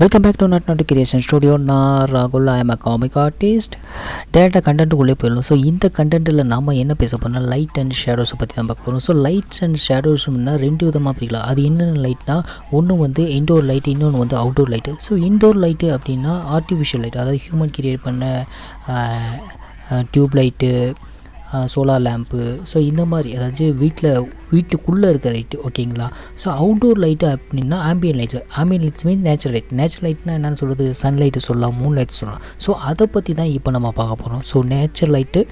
Welcome back to knot creation studio. நான் ராகுல். I am a comic artist. டேரெக்டாக கண்டென்ட்டுக்குள்ளே போயிடலாம். ஸோ இந்த கண்டென்ட்டில் நம்ம என்ன பேச போகிறோம்னா லைட் அண்ட் ஷேடோஸை பற்றி தான் பார்க்க போகிறோம். ஸோ லைட்ஸ் அண்ட் ஷேடோஸ்னா ரெண்டு விதமாக பிரிக்கலாம். அது என்னென்ன லைட்னா, ஒன்று வந்து இன்டோர் லைட், இன்னொன்று வந்து outdoor light. So indoor light அப்படின்னா ஆர்டிஃபிஷியல் லைட், அதாவது ஹியூமன் கிரியேட் பண்ண tube light, solar lamp, so இந்த மாதிரி அதாவது வீட்டுக்குள்ளே இருக்கிற லைட்டு. ஓகேங்களா. ஸோ அவுட்டோர் லைட்டு அப்படின்னா ஆம்பியன் லைட்டு. ஆம்பியன் லைட்ஸ் மீன் நேச்சுரல் லைட். நேச்சுரல் லைட்னா என்னென்னு சொல்கிறது, சன்லைட்டு சொல்லலாம், மூன் லைட் சொல்லலாம். ஸோ அதை பற்றி தான் இப்போ நம்ம பார்க்க போகிறோம். ஸோ நேச்சுரல் லைட்டு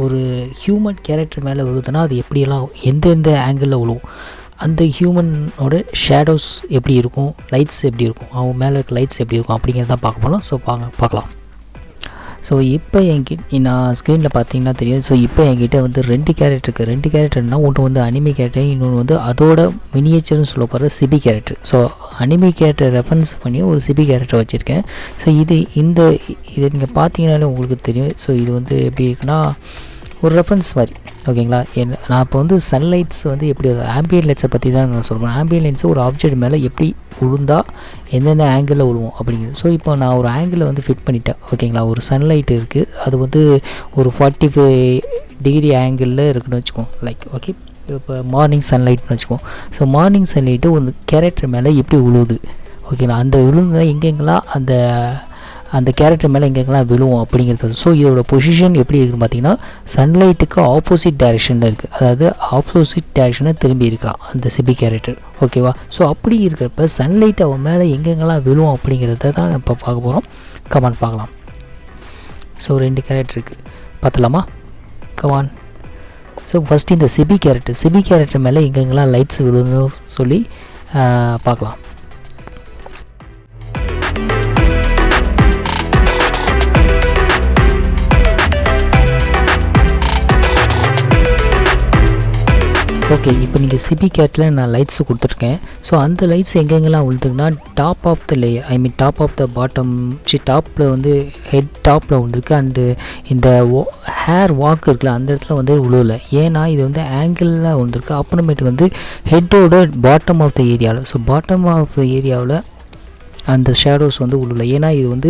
ஒரு ஹியூமன் கேரக்டர் மேலே விழுதுன்னா அது எப்படியெல்லாம் எந்தெந்த ஆங்கிளில் விழுவும், அந்த ஹியூமனோட ஷேடோஸ் எப்படி இருக்கும், லைட்ஸ் எப்படி இருக்கும், அவங்க மேலே இருக்க லைட்ஸ் எப்படி இருக்கும் அப்படிங்கிறதான் பார்க்க போகலாம். ஸோ பார்க்கலாம். ஸோ இப்போ நான் ஸ்க்ரீனில் பார்த்தீங்கன்னா தெரியும். ஸோ இப்போ என்கிட்ட வந்து ரெண்டு கேரக்டர் இருக்குது. ரெண்டு கேரக்டர்னால் ஒன்று வந்து அனிமி கேரக்டர், இன்னொன்று வந்து அதோட மினியேச்சர்னு சொல்ல போகிற chibi character. So anime character reference பண்ணி ஒரு சிபி கேரக்டர் வச்சுருக்கேன். ஸோ இதை நீங்கள் பார்த்தீங்கன்னாலே உங்களுக்கு தெரியும். ஸோ இது வந்து எப்படி இருக்குன்னா ஒரு ரெஃபரன்ஸ் மாதிரி. ஓகேங்களா. நான் இப்போ வந்து சன்லைட்ஸ் வந்து எப்படி ஆம்பியன் லைட்ஸை பற்றி தான் நான் சொல்கிறேன். ஆம்பியன் லைட்ஸ் ஒரு ஆப்ஜெக்ட் மேலே எப்படி விழுந்தால் எந்தெந்த ஆங்கிளில் விழுவோம் அப்படிங்கிறது. ஸோ இப்போ நான் ஒரு ஆங்கிளில் வந்து ஃபிட் பண்ணிட்டேன். ஓகேங்களா. ஒரு சன்லைட் இருக்குது, அது வந்து ஒரு 45 டிகிரி ஆங்கிளில் இருக்குதுன்னு வச்சுக்கோம். ஓகே, இப்போ மார்னிங் சன்லைட்னு வச்சுக்கோம். ஸோ மார்னிங் சன்லைட்டு ஒரு கேரக்டர் மேலே எப்படி விழுவுது, ஓகேங்களா, அந்த விழுந்தா எங்கெங்கெல்லாம் அந்த கேரக்டர் மேலே எங்கெங்கெல்லாம் விழுவும் அப்படிங்கிறது. ஸோ இதோட பொசிஷன் எப்படி இருக்குன்னு பார்த்தீங்கன்னா சன்லைட்டுக்கு ஆப்போசிட் டைரெக்ஷனில் இருக்குது. அதாவது ஆப்போசிட் டைரெக்ஷனை திரும்பி இருக்கிறான் அந்த சிபி கேரக்டர். ஓகேவா. ஸோ அப்படி இருக்கிறப்ப சன்லைட் அவன் மேலே எங்கெங்கெல்லாம் விழுவும் அப்படிங்கிறத தான் இப்போ பார்க்க போகிறோம். கமான் பார்க்கலாம். ஸோ ரெண்டு கேரக்டர் இருக்குது, பார்த்துலாமா? கமான். ஸோ ஃபஸ்ட்டு இந்த சிபி கேரக்டர் மேலே எங்கெங்கெல்லாம் லைட்ஸ் விழுன்னு சொல்லி பார்க்கலாம். ஓகே, இப்போ நீங்கள் சிபி கேட்டில் நான் லைட்ஸு கொடுத்துருக்கேன். ஸோ அந்த லைட்ஸ் எங்கெங்கெல்லாம் விழுந்துருக்குன்னா top of the layer, top of the bottom, டாப்பில் வந்து ஹெட் டாப்பில் விழுந்துருக்கு. அண்டு இந்த ஹேர் வாக் இருக்குல்ல அந்த இடத்துல வந்து விழுவலை. ஏன்னா இது வந்து ஆங்கிளில் விழுந்துருக்கு. அப்புறமேட்டு வந்து ஹெட்டோட பாட்டம் ஆஃப் த ஏரியாவில், ஸோ பாட்டம் ஆஃப் த ஏரியாவில் அந்த ஷேடோஸ் வந்து விழுல. ஏன்னா இது வந்து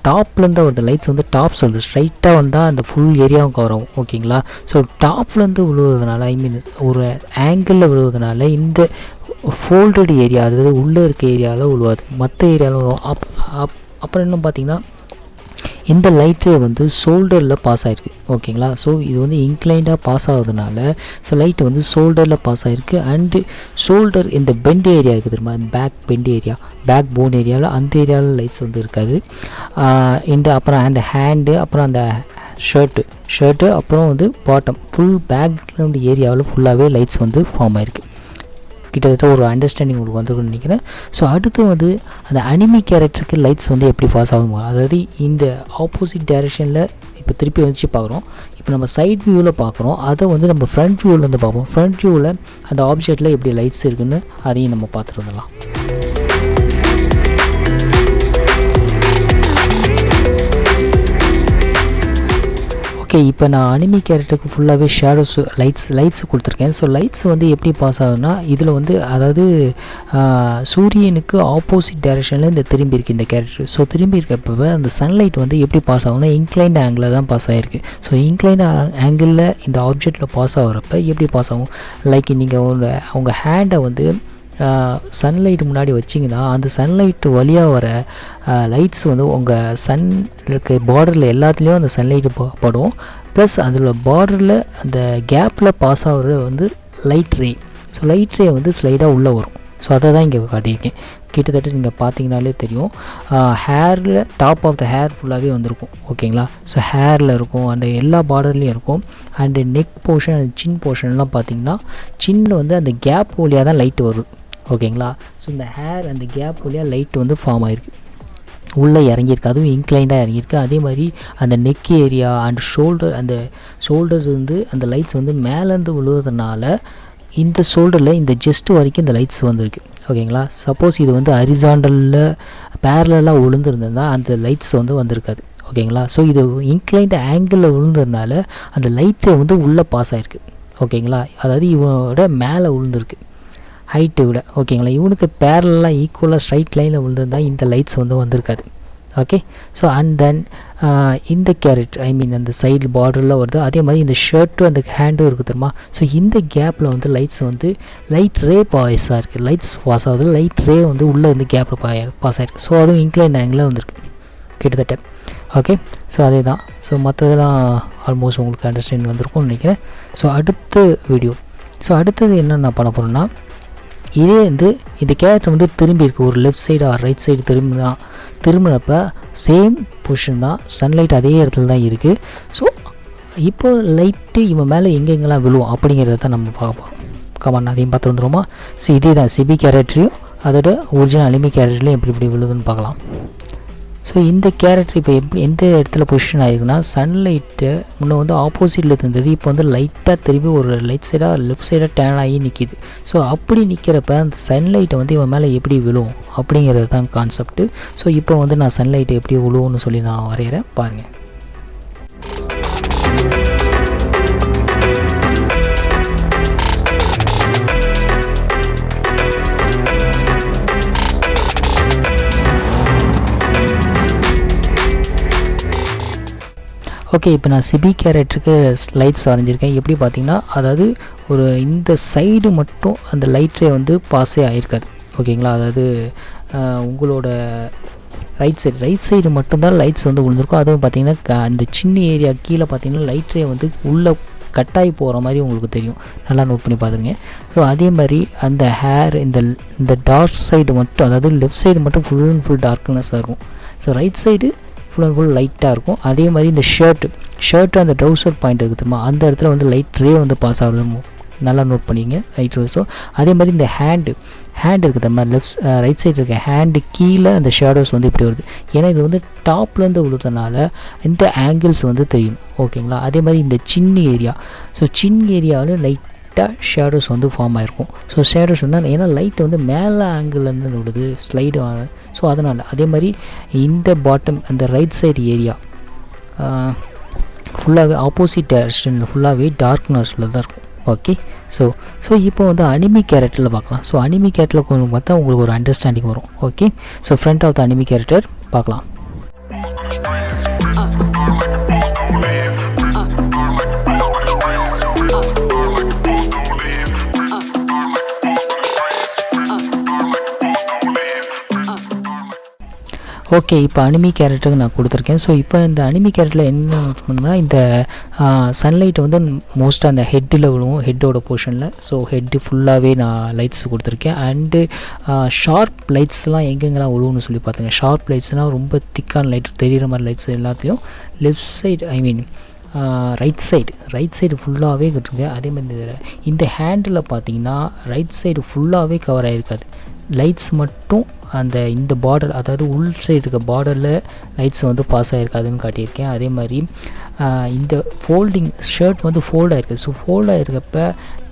டாப்லேருந்து வருது. லைட்ஸ் வந்து டாப்ஸ் வந்து ஸ்ட்ரைட்டாக வந்தால் அந்த ஃபுல் ஏரியாவும் கவர் ஆகும். ஓகேங்களா. ஸோ டாப்லேருந்து விழுவதுனால ஒரு ஆங்கிளில் விழுவதுனால இந்த ஃபோல்டட் ஏரியா, அதாவது உள்ளே இருக்க ஏரியாவில் விழுவாது, மற்ற ஏரியாவில் விழுவும். அப்புறம் இன்னும் பார்த்திங்கன்னா இந்த லைட்டு வந்து ஷோல்டரில் பாஸ் ஆகிருக்கு. ஓகேங்களா. ஸோ இது வந்து இன்க்ளைண்டாக பாஸ் ஆகுதுனால ஸோ லைட்டு வந்து ஷோல்டரில் பாஸ் ஆகிருக்கு. அண்டு ஷோல்டர் இந்த பெண்ட் ஏரியா இருக்குது தெரியுமா, back bend area, back bone ஏரியாவில், அந்த ஏரியாவில் லைட்ஸ் வந்து இருக்காது. அப்புறம் அந்த ஹேண்டு, அப்புறம் அந்த ஷர்ட்டு, அப்புறம் வந்து பாட்டம் ஃபுல் பேக்ரவுண்ட் ஏரியாவில் ஃபுல்லாகவே லைட்ஸ் வந்து ஃபார்ம் ஆகிருக்கு. கிட்டத்தட்ட ஒரு அண்டர்ஸ்டாண்டிங் உங்களுக்கு வந்துருக்குன்னு நினைக்கிறேன். ஸோ அடுத்து வந்து அந்த அனிமி கேரக்டருக்கு லைட்ஸ் வந்து எப்படி பாஸ் ஆகுமா, அதாவது இந்த ஆப்போசிட் டைரெக்ஷனில் இப்போ திருப்பி வச்சு பார்க்குறோம். இப்போ நம்ம சைட் வியூவில் பார்க்குறோம், அதை வந்து நம்ம ஃப்ரண்ட் வியூவிலேருந்து பார்ப்போம். ஃப்ரண்ட் வியூவில் அந்த ஆப்ஜெக்டில் எப்படி லைட்ஸ் இருக்குன்னு அதையும் நம்ம பார்த்துட்டு வந்துடலாம். ஓகே, இப்போ நான் அனிமி கேரக்டருக்கு ஃபுல்லாகவே ஷேடோஸ் லைட்ஸ் கொடுத்துருக்கேன். ஸோ லைட்ஸ் வந்து எப்படி பாஸ் ஆகுதுன்னா இதில் வந்து அதாவது சூரியனுக்கு ஆப்போசிட் டைரெக்ஷனில் இந்த திரும்பி இருக்குது இந்த கேரக்டர். ஸோ திரும்பி இருக்கப்போ அந்த சன்லைட் வந்து எப்படி பாஸ் ஆகும்னா இன்க்ளைண்ட் ஆங்கிளில் தான் பாஸ் ஆகிருக்கு. ஸோ இன்க்ளைண்ட் ஆங்கிளில் இந்த ஆப்ஜெக்டில் பாஸ் ஆகிறப்ப எப்படி பாஸ் ஆகும், நீங்கள் உங்கள் ஹேண்டை வந்து சன்லைட் முன்னாடி வச்சிங்கன்னா அந்த சன்லைட்டு வழியாக வர லைட்ஸ் வந்து உங்கள் சன் இருக்க பார்டரில் எல்லாத்துலேயும் அந்த சன்லைட்டு படும். ப்ளஸ் அதில் பார்டரில் அந்த கேப்பில் பாஸ் ஆகிற வந்து light ray. So light ray வந்து ஸ்லைடாக உள்ளே வரும். ஸோ அதை தான் இங்கே காட்டியிருக்கேன். கிட்டத்தட்ட நீங்கள் பார்த்தீங்கனாலே தெரியும், ஹேரில் டாப் ஆஃப் த ஹேர் ஃபுல்லாகவே வந்திருக்கும். ஓகேங்களா. ஸோ ஹேரில் இருக்கும், அண்ட் எல்லா பார்டர்லேயும் இருக்கும். அண்டு நெக் போர்ஷன், அந்த சின் போர்ஷன்லாம் பார்த்தீங்கன்னா சின்னில் வந்து அந்த கேப் வழியாக தான் லைட்டு வருது. ஓகேங்களா. ஸோ இந்த ஹேர் அந்த கேப் வழியாக லைட் வந்து ஃபார்ம் ஆகிருக்கு, உள்ளே இறங்கியிருக்கு, அதுவும் இன்க்ளைண்டாக இறங்கியிருக்கு. அதே மாதிரி அந்த நெக் ஏரியா அண்ட் ஷோல்டர் வந்து அந்த லைட்ஸ் வந்து மேலேருந்து விழுவதுனால இந்த ஷோல்டரில் இந்த ஜெஸ்ட் வரைக்கும் இந்த லைட்ஸ் வந்துருக்கு. ஓகேங்களா. சப்போஸ் இது வந்து ஹரிசாண்டலில் பேரலாக விழுந்துருந்ததுனா அந்த லைட்ஸ் வந்து வந்திருக்காது. ஓகேங்களா. ஸோ இது இன்க்ளைண்ட் ஆங்கிளில் விழுந்ததுனால அந்த லைட்டை வந்து உள்ளே பாஸ் ஆகிருக்கு. ஓகேங்களா. அதாவது இவனோட மேலே விழுந்துருக்கு. ஹைட்டு விட ஓகேங்களா. இவனுக்கு பேரலாக ஈக்குவலாக ஸ்ட்ரைட் லைனில் விழுந்திருந்தால் இந்த லைட்ஸ் வந்து வந்திருக்காது. ஓகே. ஸோ அண்ட் தென் இந்த கேரக்டர் ஐ மீன் அந்த சைடு பார்டரில் வருது. அதே மாதிரி இந்த ஷர்ட்டும் அந்த ஹேண்டும் இருக்குது தெரியுமா. ஸோ இந்த கேப்பில் வந்து லைட்ஸ் வந்து லைட் ரே பாஸாக இருக்குது. லைட்ஸ் பாஸ் ஆகுது, லைட் ரே வந்து உள்ளே வந்து கேப்பில் பாஸ் ஆகிருக்கு. ஸோ அதுவும் இன்க்ளைன் ஆங்கிளில் வந்துருக்கு கிட்டத்தட்ட. ஓகே. ஸோ அதே தான். ஸோ மற்றதெல்லாம் ஆல்மோஸ்ட் உங்களுக்கு அண்டர்ஸ்டாண்டிங் வந்திருக்கும்னு நினைக்கிறேன். ஸோ அடுத்த வீடியோ அடுத்தது என்ன நான் பண்ண போகிறேன்னா, இதே வந்து இந்த கேரக்டர் வந்து திரும்பி இருக்குது, ஒரு left side or right side திரும்பினப்ப சேம் பொசிஷன் தான், சன்லைட் அதே இடத்துல தான் இருக்குது. ஸோ இப்போ லைட்டு இவன் மேலே எங்கெங்கெல்லாம் விழுவும் அப்படிங்கிறத தான் நம்ம பார்க்க போகிறோம். கமான் அதையும் பார்த்து வந்துடுமா. ஸோ இதே தான் சிபி கேரக்டரையும் அதோட ஒரிஜினல் அனிமி கேரக்டர்லையும் எப்படி விழுதுன்னு பார்க்கலாம். ஸோ இந்த கேரக்டர் இப்போ எந்த இடத்துல பொசிஷன் ஆகிருக்குன்னா, சன்லைட்டு முன்னே வந்து ஆப்போசிட்டில் இருந்தது, இப்போ வந்து லைட்டாக திரும்பி ஒரு லைட் சைடாக லெஃப்ட் சைடாக டேன் ஆகி நிற்கிது. ஸோ அப்படி நிற்கிறப்ப அந்த சன்லைட்டை வந்து இவன் மேலே எப்படி விழுவும் அப்படிங்கிறது தான் கான்செப்ட்டு. ஸோ இப்போ வந்து நான் சன்லைட்டை எப்படி விழுவும்னு சொல்லி நான் வரைகிறேன் பாருங்கள். ஓகே. இப்போ நான் சிபி கேரக்டருக்கு லைட்ஸ் வரைஞ்சிருக்கேன். எப்படி பார்த்தீங்கன்னா, அதாவது ஒரு இந்த சைடு மட்டும் அந்த லைட்ரே வந்து பாஸே ஆகிருக்காது. ஓகேங்களா. அதாவது உங்களோட ரைட் சைடு மட்டும்தான் லைட்ஸ் வந்து விழுந்திருக்கும். அதுவும் பார்த்தீங்கன்னா அந்த சின்ன ஏரியா கீழே பார்த்தீங்கன்னா லைட்ரே வந்து உள்ளே கட்டாகி போகிற மாதிரி உங்களுக்கு தெரியும். நல்லா நோட் பண்ணி பார்த்துருங்க. ஸோ அதே மாதிரி அந்த ஹேர் இந்த டார்க் சைடு மட்டும், அதாவது லெஃப்ட் சைடு மட்டும் ஃபுல் அண்ட் ஃபுல் டார்க்னஸாக இருக்கும். So right side full and full லைட்டாக இருக்கும். அதே மாதிரி இந்த ஷர்ட்டு அந்த ட்ரௌசர் பாயிண்ட் இருக்குதுமா, அந்த இடத்துல வந்து லைட் ரே வந்து பாஸ் ஆகுது. நல்லா நோட் பண்ணிங்க ரைட். ஸோ அதே மாதிரி இந்த ஹேண்ட் இருக்குது மாதிரி ரைட் சைடு இருக்க ஹேண்டு கீழே அந்த ஷேடோஸ் வந்து இப்படி வருது. ஏன்னா இது வந்து டாப்லேருந்து விழுறதுனால இந்த ஆங்கிள்ஸ் வந்து தெரியும். ஓகேங்களா. அதே மாதிரி இந்த சின்ன ஏரியாவில் லைட்டாக ஷேடோஸ் வந்து ஃபார்ம் ஆகிருக்கும். ஸோ ஷேடோஸ் வந்து ஏன்னா லைட் வந்து மேலே ஆங்கிள்லேருந்து விடுது ஸ்லைடு. ஸோ அதனால் அதே மாதிரி இந்த பாட்டம் அந்த ரைட் சைடு ஏரியா ஃபுல்லாகவே ஆப்போசிட் டைரக்ஷன் ஃபுல்லாகவே டார்க்னஸில் தான் இருக்கும். ஓகே. ஸோ இப்போ வந்து அனிமி கேரக்டரில் பார்க்கலாம். ஸோ அனிமி கேரக்டரில் கொஞ்சம் பார்த்தா உங்களுக்கு ஒரு அண்டர்ஸ்டாண்டிங் வரும். Okay. So front of the anime character பார்க்கலாம். ஓகே. இப்போ அனிமி கேரக்டருக்கு நான் கொடுத்துருக்கேன். ஸோ இப்போ இந்த அனிமி கேரக்டரில் என்ன பண்ணணும்னா, இந்த சன்லைட் வந்து மோஸ்ட்டாக அந்த ஹெட்டில் விழுவும், ஹெட்டோட போர்ஷனில். ஸோ ஹெட்டு ஃபுல்லாகவே நான் லைட்ஸ் கொடுத்துருக்கேன். அண்டு ஷார்ப் லைட்ஸ்லாம் எங்கெங்கெல்லாம் விழுவுன்னு சொல்லி பார்த்துங்க. ஷார்ப் லைட்ஸ்னால் ரொம்ப திக்கான லைட் தெரிகிற மாதிரி லைட்ஸ் எல்லாத்தையும் left side I mean right side ஃபுல்லாகவே கட்டுருங்க. அதே மாதிரி இந்த ஹேண்டில் பார்த்தீங்கன்னா ரைட் சைடு ஃபுல்லாகவே கவர் ஆகிருக்காது. லைட்ஸ் மட்டும் இந்த பார்டர், அதாவது உள் சைடு இருக்க பார்டரில் லைட்ஸ் வந்து பாஸ் ஆகிருக்காதுன்னு காட்டியிருக்கேன். அதே மாதிரி இந்த ஃபோல்டிங் ஷர்ட் வந்து ஃபோல்ட் ஆகிருக்கு. ஸோ ஃபோல்ட் ஆகிருக்கப்ப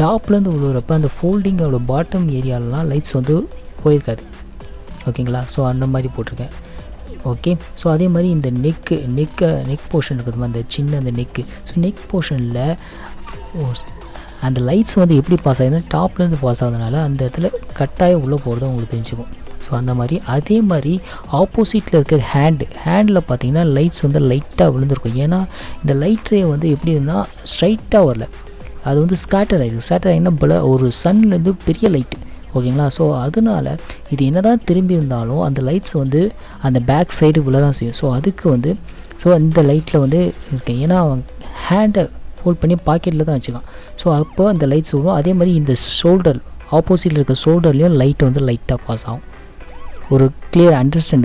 டாப்லேருந்து விழுகிறப்ப அந்த ஃபோல்டிங்கோட பாட்டம் ஏரியாலலாம் லைட்ஸ் வந்து போயிருக்காது. ஓகேங்களா. ஸோ அந்த மாதிரி போட்டிருக்கேன். ஓகே. ஸோ அதே மாதிரி இந்த நெக் போர்ஷன் இருக்குதுமா, அந்த சின்ன அந்த நெக்கு. ஸோ நெக் போர்ஷனில் அந்த லைட்ஸ் வந்து எப்படி பாஸ் ஆகுதுன்னா டாப்லேருந்து பாஸ் ஆகுதுனால அந்த இடத்துல கட்டாயம் உள்ளே போகிறது உங்களுக்கு தெரிஞ்சுக்கும். ஸோ அந்த மாதிரி அதே மாதிரி ஆப்போசிட்டில் இருக்க ஹேண்டில் பார்த்தீங்கன்னா லைட்ஸ் வந்து லைட்டாக விழுந்திருக்கும். ஏன்னா இந்த லைட் ரே வந்து எப்படி இருந்தால் ஸ்ட்ரைட்டாக வரல, அது வந்து ஸ்கேட்டர் ஆகிடுன்னா ஒரு சன்லேருந்து பெரிய லைட்டு. ஓகேங்களா. ஸோ அதனால் இது என்ன தான் திரும்பி இருந்தாலும் அந்த லைட்ஸ் வந்து அந்த பேக் சைடு விழ தான் செய்யும். ஸோ அதுக்கு வந்து இந்த லைட்டில் வந்து இருக்கேன். ஏன்னா அவன் ஹேண்டை ஃபோல்ட் பண்ணி பாக்கெட்டில் தான் வச்சுக்கான். ஸோ அப்போ அந்த லைட்ஸ் வரும். அதே மாதிரி இந்த ஷோல்டர் ஆப்போசிட்டில் இருக்க ஷோல்டர்லேயும் லைட் வந்து லைட்டாக பாஸ் ஆகும். ஒரு கிளியர்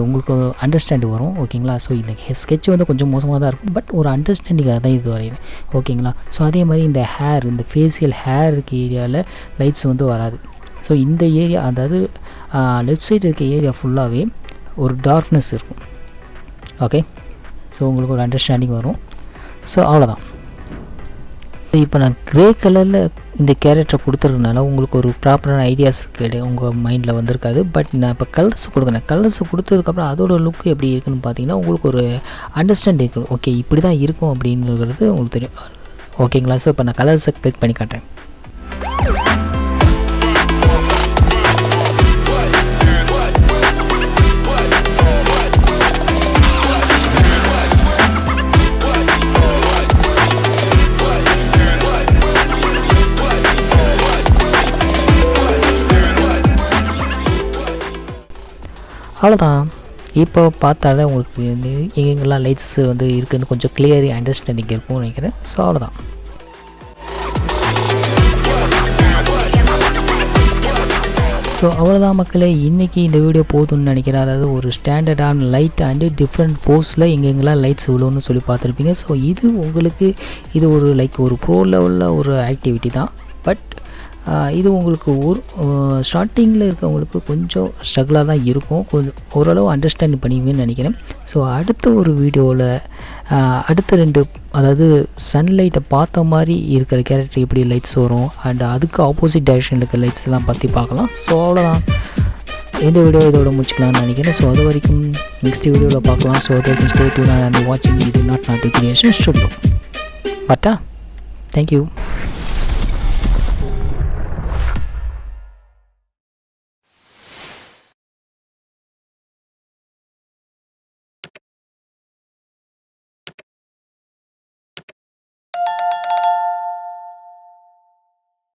உங்களுக்கு ஒரு அண்டர்ஸ்டாண்டிங் வரும். ஓகேங்களா. ஸோ இந்த ஸ்கெட்ச் வந்து கொஞ்சம் மோசமாக தான் இருக்கும், பட் ஒரு அண்டர்ஸ்டாண்டிங்காக தான் இது வரையிறேன். ஓகேங்களா. ஸோ அதே மாதிரி இந்த ஃபேஷியல் ஹேர் இருக்க ஏரியாவில் லைட்ஸ் வந்து வராது. ஸோ இந்த ஏரியா, அதாவது லெஃப்ட் சைடு இருக்க ஏரியா ஃபுல்லாகவே ஒரு டார்க்னஸ் இருக்கும். ஓகே. ஸோ உங்களுக்கு ஒரு அண்டர்ஸ்டாண்டிங் வரும். ஸோ அவ்வளோதான். இப்போ நான் க்ரே கலரில் இந்த கேரக்டரை கொடுத்துருக்கனால உங்களுக்கு ஒரு ப்ராப்பரான ஐடியாஸ் உங்கள் மைண்டில் வந்திருக்காது. பட் நான் இப்போ கலர்ஸ் கொடுக்குறேன். கலர்ஸ் கொடுத்ததுக்கப்புறம் அதோட லுக்கு எப்படி இருக்குன்னு பார்த்தீங்கன்னா உங்களுக்கு ஒரு அண்டர்ஸ்டாண்டிங் இருக்கும். ஓகே, இப்படி தான் இருக்கும் அப்படிங்கிறது உங்களுக்கு தெரியும். ஓகேங்களா. ஸோ இப்போ நான் கலர்ஸை கிளிக் பண்ணி காட்டுறேன். அவ்வளோதான். இப்போ பார்த்தாலே உங்களுக்கு வந்து எங்கெங்கெல்லாம் லைட்ஸ் வந்து இருக்குதுன்னு கொஞ்சம் கிளியரி அண்டர்ஸ்டாண்டிங் இருக்கும்னு நினைக்கிறேன். ஸோ அவ்வளோதான். ஸோ அவ்வளோதான் மக்களே, இன்றைக்கி இந்த வீடியோ போதும்னு நினைக்கிறேன். அதாவது ஒரு ஸ்டாண்டர்டான லைட் அண்டு டிஃப்ரெண்ட் போஸில் எங்கெங்கெல்லாம் லைட்ஸ் விழுன்னு சொல்லி பார்த்துருப்பீங்க. ஸோ இது உங்களுக்கு இது ஒரு ஒரு ப்ரோ லெவலில் ஒரு ஆக்டிவிட்டி தான். பட் இது உங்களுக்கு ஒரு ஸ்டார்டிங்கில் இருக்கவங்களுக்கு கொஞ்சம் ஸ்ட்ரகிளாக தான் இருக்கும். கொஞ்சம் ஓரளவு அண்டர்ஸ்டாண்ட் பண்ணிக்குவேன்னு நினைக்கிறேன். ஸோ அடுத்த ஒரு வீடியோவில் அடுத்த 2 அதாவது சன்லைட்டை பார்த்த மாதிரி இருக்கிற கேரக்டர் எப்படி லைட்ஸ் வரும் அண்ட் அதுக்கு ஆப்போசிட் டைரெக்ஷனில் இருக்கிற லைட்ஸ் எல்லாம் பற்றி பார்க்கலாம். ஸோ அவ்வளோதான், இந்த வீடியோ இதோட முடிச்சுக்கலாம்னு நினைக்கிறேன். ஸோ அது வரைக்கும் நெக்ஸ்ட் வீடியோவில் பார்க்கலாம். ஸோ அது வரைக்கும் ஸ்டே டியூன் அண்ட் வாட்சிங் இது not creation studio. Patta thank you.